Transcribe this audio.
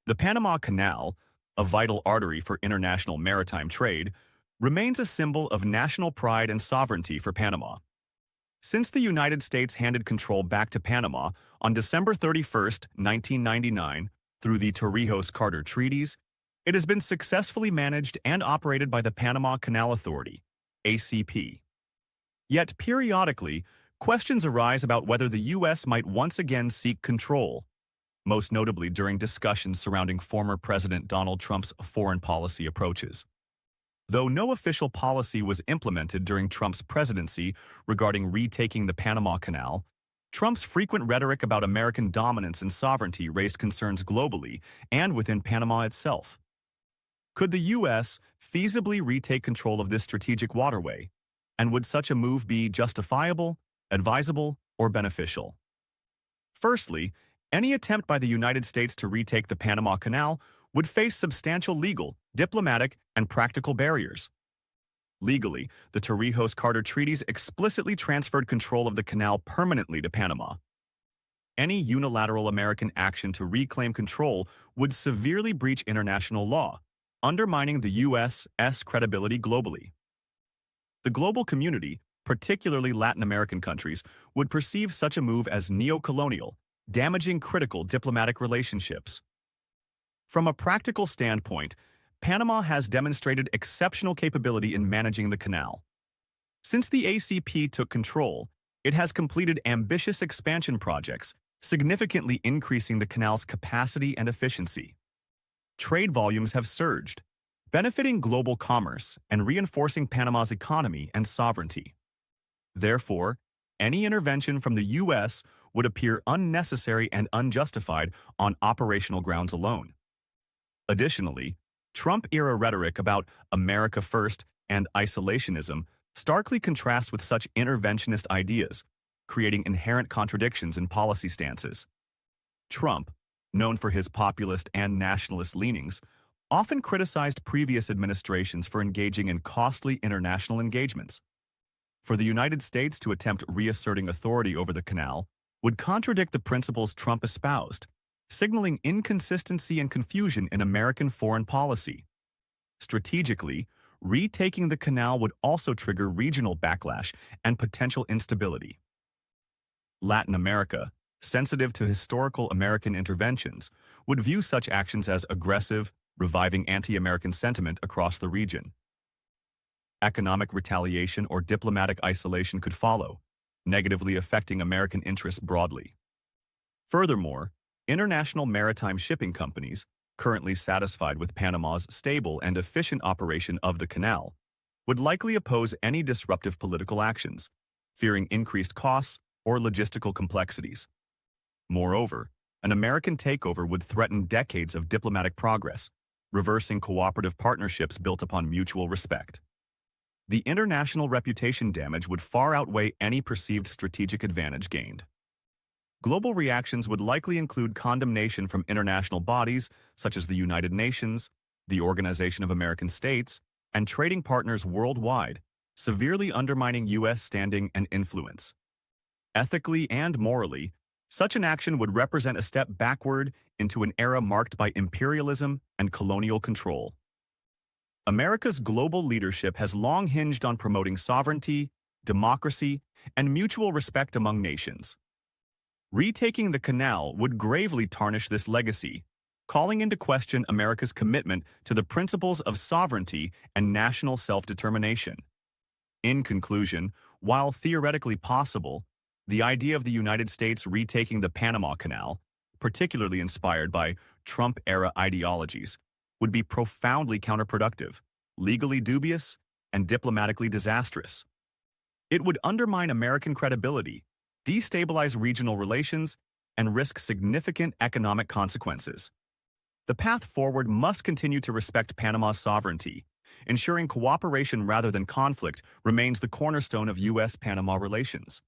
The Panama Canal, a vital artery for international maritime trade, remains a symbol of national pride and sovereignty for Panama. Since the United States handed control back to Panama on December 31, 1999, through the Torrijos-Carter Treaties, it has been successfully managed and operated by the Panama Canal Authority, ACP. Yet periodically, questions arise about whether the U.S. might once again seek control, most notably during discussions surrounding former President Donald Trump's foreign policy approaches. Though no official policy was implemented during Trump's presidency regarding retaking the Panama Canal, Trump's frequent rhetoric about American dominance and sovereignty raised concerns globally and within Panama itself. Could the U.S. feasibly retake control of this strategic waterway? And would such a move be justifiable, advisable, or beneficial? Firstly, any attempt by the United States to retake the Panama Canal would face substantial legal, diplomatic, and practical barriers. Legally, the Torrijos-Carter Treaties explicitly transferred control of the canal permanently to Panama. Any unilateral American action to reclaim control would severely breach international law, undermining the U.S.'s credibility globally. The global community, particularly Latin American countries, would perceive such a move as neo-colonial, damaging critical diplomatic relationships. From a practical standpoint, Panama has demonstrated exceptional capability in managing the canal. Since the ACP took control, it has completed ambitious expansion projects, significantly increasing the canal's capacity and efficiency. Trade volumes have surged, benefiting global commerce and reinforcing Panama's economy and sovereignty. Therefore, any intervention from the U.S. would appear unnecessary and unjustified on operational grounds alone. Additionally, Trump-era rhetoric about America first and isolationism starkly contrasts with such interventionist ideas, creating inherent contradictions in policy stances. Trump, known for his populist and nationalist leanings, often criticized previous administrations for engaging in costly international engagements. For the United States to attempt reasserting authority over the canal would contradict the principles Trump espoused, signaling inconsistency and confusion in American foreign policy. Strategically, retaking the canal would also trigger regional backlash and potential instability. Latin America, sensitive to historical American interventions, would view such actions as aggressive, reviving anti-American sentiment across the region. Economic retaliation or diplomatic isolation could follow, negatively affecting American interests broadly. Furthermore, international maritime shipping companies, currently satisfied with Panama's stable and efficient operation of the canal, would likely oppose any disruptive political actions, fearing increased costs or logistical complexities. Moreover, an American takeover would threaten decades of diplomatic progress, reversing cooperative partnerships built upon mutual respect. The international reputation damage would far outweigh any perceived strategic advantage gained. Global reactions would likely include condemnation from international bodies such as the United Nations, the Organization of American States, and trading partners worldwide, severely undermining U.S. standing and influence. Ethically and morally, such an action would represent a step backward into an era marked by imperialism and colonial control. America's global leadership has long hinged on promoting sovereignty, democracy, and mutual respect among nations. Retaking the canal would gravely tarnish this legacy, calling into question America's commitment to the principles of sovereignty and national self-determination. In conclusion, while theoretically possible, the idea of the United States retaking the Panama Canal, particularly inspired by Trump-era ideologies, would be profoundly counterproductive, legally dubious, and diplomatically disastrous. It would undermine American credibility, destabilize regional relations, and risk significant economic consequences. The path forward must continue to respect Panama's sovereignty, ensuring cooperation rather than conflict remains the cornerstone of U.S.-Panama relations.